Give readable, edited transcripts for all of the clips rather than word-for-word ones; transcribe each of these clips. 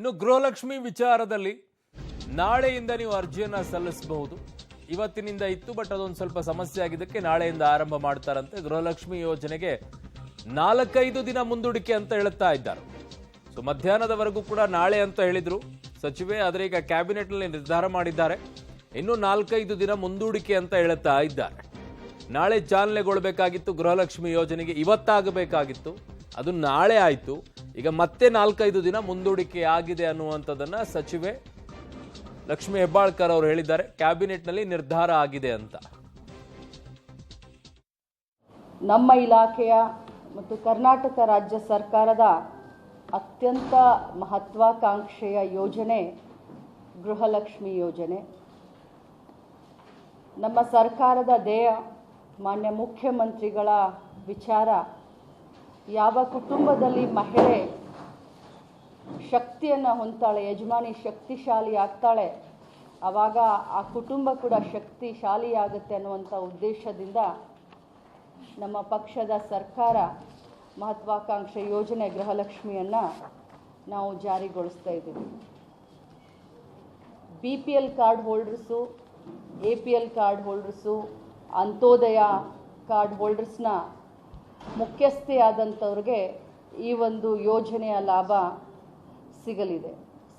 ಇನ್ನು ಗೃಹಲಕ್ಷ್ಮಿ ವಿಚಾರದಲ್ಲಿ ನಾಳೆಯಿಂದ ನೀವು ಅರ್ಜಿಯನ್ನ ಸಲ್ಲಿಸಬಹುದು. ಇವತ್ತಿನಿಂದ ಇತ್ತು, ಬಟ್ ಅದೊಂದು ಸ್ವಲ್ಪ ಸಮಸ್ಯೆ ಆಗಿದ್ದಕ್ಕೆ ನಾಳೆಯಿಂದ ಆರಂಭ ಮಾಡ್ತಾರಂತೆ. ಗೃಹಲಕ್ಷ್ಮಿ ಯೋಜನೆಗೆ 4-5 ದಿನ ಮುಂದೂಡಿಕೆ ಅಂತ ಹೇಳ್ತಾ ಇದ್ದಾರೆ. ಸೊ ಮಧ್ಯಾಹ್ನದವರೆಗೂ ಕೂಡ ನಾಳೆ ಅಂತ ಹೇಳಿದ್ರು ಸಚಿವೆ, ಆದರೆ ಈಗ ಕ್ಯಾಬಿನೆಟ್ ನಲ್ಲಿ ನಿರ್ಧಾರ ಮಾಡಿದ್ದಾರೆ ಇನ್ನು 4-5 ದಿನ ಮುಂದೂಡಿಕೆ ಅಂತ ಹೇಳ್ತಾ ಇದ್ದಾರೆ. ನಾಳೆ ಚಾಲನೆಗೊಳ್ಳಬೇಕಾಗಿತ್ತು ಗೃಹಲಕ್ಷ್ಮಿ ಯೋಜನೆಗೆ, ಇವತ್ತಾಗಬೇಕಾಗಿತ್ತು, ಅದು ನಾಳೆ ಆಯಿತು. ಈಗ ಮತ್ತೆ 4-5 ದಿನ ಮುಂದೂಡಿಕೆ ಆಗಿದೆ ಅನ್ನುವಂಥದ್ದನ್ನ ಸಚಿವೆ ಲಕ್ಷ್ಮಿ ಹೆಬ್ಬಾಳ್ಕರ್ ಅವರು ಹೇಳಿದ್ದಾರೆ. ಕ್ಯಾಬಿನೆಟ್ನಲ್ಲಿ ನಿರ್ಧಾರ ಆಗಿದೆ ಅಂತ. ನಮ್ಮ ಇಲಾಖೆಯ ಮತ್ತು ಕರ್ನಾಟಕ ರಾಜ್ಯ ಸರ್ಕಾರದ ಅತ್ಯಂತ ಮಹತ್ವಾಕಾಂಕ್ಷೆಯ ಯೋಜನೆ ಗೃಹಲಕ್ಷ್ಮಿ ಯೋಜನೆ. ನಮ್ಮ ಸರ್ಕಾರದ ಧ್ಯೇಯ, ಮಾನ್ಯ ಮುಖ್ಯಮಂತ್ರಿಗಳ ವಿಚಾರ, ಯಾವ ಕುಟುಂಬದಲ್ಲಿ ಮಹಿಳೆ ಶಕ್ತಿಯನ್ನು ಹೊಂದ್ತಾಳೆ, ಯಜಮಾನಿ ಶಕ್ತಿಶಾಲಿ ಆಗ್ತಾಳೆ, ಆವಾಗ ಆ ಕುಟುಂಬ ಕೂಡ ಶಕ್ತಿಶಾಲಿ ಆಗುತ್ತೆ ಅನ್ನುವಂಥ ಉದ್ದೇಶದಿಂದ ನಮ್ಮ ಪಕ್ಷದ ಸರ್ಕಾರ ಮಹತ್ವಾಕಾಂಕ್ಷೆ ಯೋಜನೆ ಗೃಹಲಕ್ಷ್ಮಿಯನ್ನು ನಾವು ಜಾರಿಗೊಳಿಸ್ತಾ ಇದ್ದೀವಿ. BPL card holders, APL card holders, Antyodaya card ಹೋಲ್ಡರ್ಸ್ನ ಮುಖ್ಯಸ್ಥೆಯಾದಂಥವ್ರಿಗೆ ಈ ಒಂದು ಯೋಜನೆಯ ಲಾಭ ಸಿಗಲಿದೆ.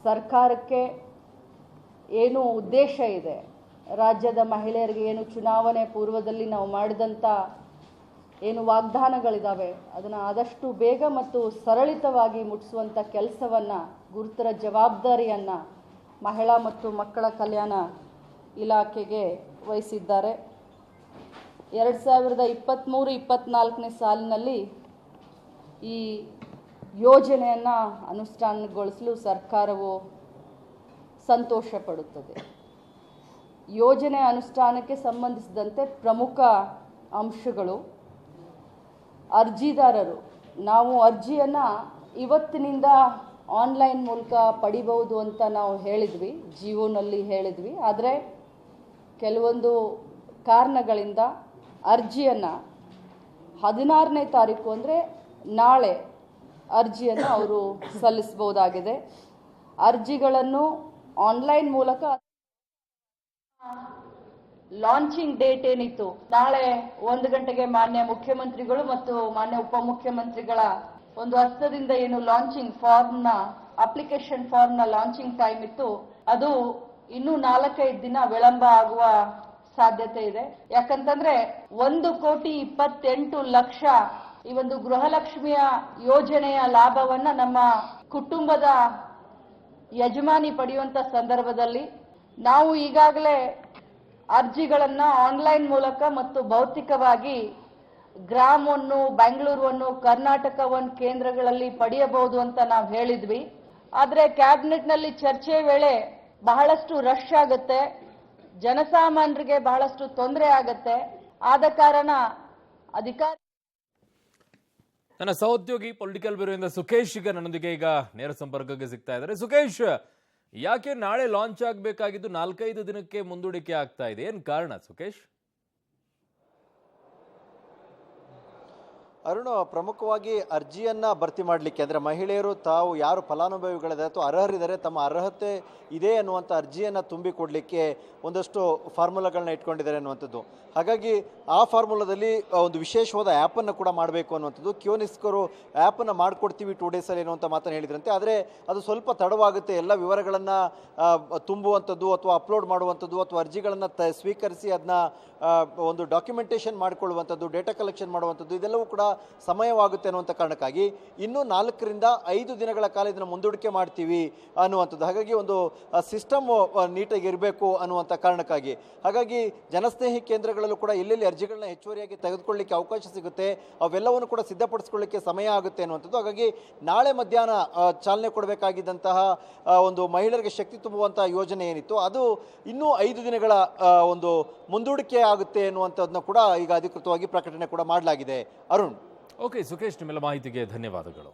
ಸರ್ಕಾರಕ್ಕೆ ಏನು ಉದ್ದೇಶ ಇದೆ, ರಾಜ್ಯದ ಮಹಿಳೆಯರಿಗೆ ಏನು ಚುನಾವಣೆ ಪೂರ್ವದಲ್ಲಿ ನಾವು ಮಾಡಿದಂಥ ಏನು ವಾಗ್ದಾನಗಳಿದ್ದಾವೆ ಅದನ್ನು ಆದಷ್ಟು ಬೇಗ ಮತ್ತು ಸರಳಿತವಾಗಿ ಮುಟ್ಟಿಸುವಂಥ ಕೆಲಸವನ್ನು, ಗುರುತರ ಜವಾಬ್ದಾರಿಯನ್ನು ಮಹಿಳಾ ಮತ್ತು ಮಕ್ಕಳ ಕಲ್ಯಾಣ ಇಲಾಖೆಗೆ ವಹಿಸಿದ್ದಾರೆ. 2023-24ನೇ ಸಾಲಿನಲ್ಲಿ ಈ ಯೋಜನೆಯನ್ನು ಅನುಷ್ಠಾನಗೊಳಿಸಲು ಸರ್ಕಾರವು ಸಂತೋಷ ಪಡುತ್ತದೆ. ಯೋಜನೆ ಅನುಷ್ಠಾನಕ್ಕೆ ಸಂಬಂಧಿಸಿದಂತೆ ಪ್ರಮುಖ ಅಂಶಗಳು: ಅರ್ಜಿದಾರರು, ನಾವು ಅರ್ಜಿಯನ್ನು ಇವತ್ತಿನಿಂದ ಆನ್ಲೈನ್ ಮೂಲಕ ಪಡಿಬಹುದು ಅಂತ ನಾವು ಹೇಳಿದ್ವಿ, ಜಿಯೋನಲ್ಲಿ ಹೇಳಿದ್ವಿ. ಆದರೆ ಕೆಲವೊಂದು ಕಾರಣಗಳಿಂದ ಅರ್ಜಿಯನ್ನು 16ನೇ ತಾರೀಕು ಅಂದರೆ ನಾಳೆ ಅರ್ಜಿಯನ್ನು ಅವರು ಸಲ್ಲಿಸಬಹುದಾಗಿದೆ. ಅರ್ಜಿಗಳನ್ನು ಆನ್ಲೈನ್ ಮೂಲಕ ಲಾಂಚಿಂಗ್ ಡೇಟ್ ಏನಿತ್ತು ನಾಳೆ 1 ಗಂಟೆಗೆ ಮಾನ್ಯ ಮುಖ್ಯಮಂತ್ರಿಗಳು ಮತ್ತು ಮಾನ್ಯ ಉಪಮುಖ್ಯಮಂತ್ರಿಗಳ ಒಂದು ಹಸ್ತದಿಂದ ಏನು ಲಾಂಚಿಂಗ್ ಫಾರ್ಮ್ನ ಅಪ್ಲಿಕೇಶನ್ ಫಾರ್ಮ್ನ ಲಾಂಚಿಂಗ್ ಟೈಮ್ ಇತ್ತು, ಅದು ಇನ್ನೂ 4-5 ದಿನ ವಿಳಂಬ ಆಗುವ ಸಾಧ್ಯತೆ ಇದೆ. ಯಾಕಂತಂದ್ರೆ 1,28,00,000 ಈ ಒಂದು ಗೃಹಲಕ್ಷ್ಮಿಯ ಯೋಜನೆಯ ಲಾಭವನ್ನ ನಮ್ಮ ಕುಟುಂಬದ ಯಜಮಾನಿ ಪಡೆಯುವಂತ ಸಂದರ್ಭದಲ್ಲಿ ನಾವು ಈಗಾಗಲೇ ಅರ್ಜಿಗಳನ್ನು ಆನ್ಲೈನ್ ಮೂಲಕ ಮತ್ತು ಭೌತಿಕವಾಗಿ ಗ್ರಾಮ್ 1, ಬೆಂಗಳೂರು 1, ಕರ್ನಾಟಕ 1 ಕೇಂದ್ರಗಳಲ್ಲಿ ಪಡೆಯಬಹುದು ಅಂತ ನಾವು ಹೇಳಿದ್ವಿ. ಆದರೆ ಕ್ಯಾಬಿನೆಟ್ನಲ್ಲಿ ಚರ್ಚೆ ವೇಳೆ ಬಹಳಷ್ಟು ರಶ್ ಆಗುತ್ತೆ, ಜನಸಾಮಾನ್ಯರಿಗೆ ಬಹಳಷ್ಟು ತೊಂದರೆ ಆಗುತ್ತೆ. ಆದ ಕಾರಣ ಅಧಿಕಾರಿ ನನ್ನ ಸಹೋದ್ಯೋಗಿ ಪೊಲಿಟಿಕಲ್ ಬ್ಯೂರೋಯಿಂದ ಸುಖೇಶ್ ನನ್ನೊಂದಿಗೆ ಈಗ ನೇರ ಸಂಪರ್ಕಕ್ಕೆ ಸಿಗ್ತಾ ಇದ್ದಾರೆ. ಸುಖೇಶ್, ಯಾಕೆ ನಾಳೆ ಲಾಂಚ್ ಆಗಬೇಕಾಗಿದ್ದು 4-5 ದಿನಕ್ಕೆ ಮುಂದೂಡಿಕೆ ಆಗ್ತಾ ಇದೆ, ಏನು ಕಾರಣ ಸುಖೇಶ್? ಅರುಣ್, ಪ್ರಮುಖವಾಗಿ ಅರ್ಜಿಯನ್ನು ಭರ್ತಿ ಮಾಡಲಿಕ್ಕೆ, ಅಂದರೆ ಮಹಿಳೆಯರು ತಾವು ಯಾರು ಫಲಾನುಭವಿಗಳಿದ್ದಾರೆ ಅಥವಾ ಅರ್ಹರಿದ್ದಾರೆ, ತಮ್ಮ ಅರ್ಹತೆ ಇದೆ ಅನ್ನುವಂಥ ಅರ್ಜಿಯನ್ನು ತುಂಬಿಕೊಡಲಿಕ್ಕೆ ಒಂದಷ್ಟು ಫಾರ್ಮುಲಾಗಳನ್ನ ಇಟ್ಕೊಂಡಿದ್ದಾರೆ ಅನ್ನುವಂಥದ್ದು. ಹಾಗಾಗಿ ಆ ಫಾರ್ಮುಲಾದಲ್ಲಿ ಒಂದು ವಿಶೇಷವಾದ ಆ್ಯಪನ್ನು ಕೂಡ ಮಾಡಬೇಕು ಅನ್ನುವಂಥದ್ದು. ಕ್ಯೂನಿಸ್ಕರು ಆ್ಯಪನ್ನು ಮಾಡಿಕೊಡ್ತೀವಿ 2 ಡೇಸಲ್ಲಿ ಅನ್ನುವಂಥ ಮಾತನ್ನು ಹೇಳಿದ್ರಂತೆ. ಆದರೆ ಅದು ಸ್ವಲ್ಪ ತಡವಾಗುತ್ತೆ. ಎಲ್ಲ ವಿವರಗಳನ್ನು ತುಂಬುವಂಥದ್ದು ಅಥವಾ ಅಪ್ಲೋಡ್ ಮಾಡುವಂಥದ್ದು ಅಥವಾ ಅರ್ಜಿಗಳನ್ನು ಸ್ವೀಕರಿಸಿ ಅದನ್ನ ಒಂದು ಡಾಕ್ಯುಮೆಂಟೇಷನ್ ಮಾಡಿಕೊಳ್ಳುವಂಥದ್ದು, ಡೇಟಾ ಕಲೆಕ್ಷನ್ ಮಾಡುವಂಥದ್ದು, ಇದೆಲ್ಲವೂ ಕೂಡ ಸಮಯವಾಗುತ್ತೆ ಅನ್ನುವಂಥ ಕಾರಣಕ್ಕಾಗಿ ಇನ್ನೂ 4-5 ದಿನಗಳ ಕಾಲ ಇದನ್ನು ಮುಂದೂಡಿಕೆ ಮಾಡ್ತೀವಿ ಅನ್ನುವಂಥದ್ದು. ಹಾಗಾಗಿ ಒಂದು ಸಿಸ್ಟಮ್ ನೀಟಾಗಿ ಇರಬೇಕು ಅನ್ನುವಂಥ ಕಾರಣಕ್ಕಾಗಿ, ಹಾಗಾಗಿ ಜನಸ್ನೇಹಿ ಕೇಂದ್ರಗಳಲ್ಲೂ ಕೂಡ ಎಲ್ಲೆಲ್ಲಿ ಅರ್ಜಿಗಳನ್ನ ಹೆಚ್ಚುವರಿಯಾಗಿ ತೆಗೆದುಕೊಳ್ಳಲಿಕ್ಕೆ ಅವಕಾಶ ಸಿಗುತ್ತೆ ಅವೆಲ್ಲವನ್ನು ಕೂಡ ಸಿದ್ಧಪಡಿಸ್ಕೊಳ್ಳಿಕ್ಕೆ ಸಮಯ ಆಗುತ್ತೆ ಅನ್ನುವಂಥದ್ದು. ಹಾಗಾಗಿ ನಾಳೆ ಮಧ್ಯಾಹ್ನ ಚಾಲನೆ ಕೊಡಬೇಕಾಗಿದ್ದಂತಹ ಒಂದು ಮಹಿಳೆಯರಿಗೆ ಶಕ್ತಿ ತುಂಬುವಂತಹ ಯೋಜನೆ ಏನಿತ್ತು ಅದು ಇನ್ನೂ 5 ದಿನಗಳ ಒಂದು ಮುಂದೂಡಿಕೆ ಆಗುತ್ತೆ ಅನ್ನುವಂಥದ್ದನ್ನ ಕೂಡ ಈಗ ಅಧಿಕೃತವಾಗಿ ಪ್ರಕಟಣೆ ಕೂಡ ಮಾಡಲಾಗಿದೆ. ಅರುಣ್. ಓಕೆ ಸುಖೇಶ್, ನಿಮ್ಮೆಲ್ಲ ಮಾಹಿತಿಗೆ ಧನ್ಯವಾದಗಳು.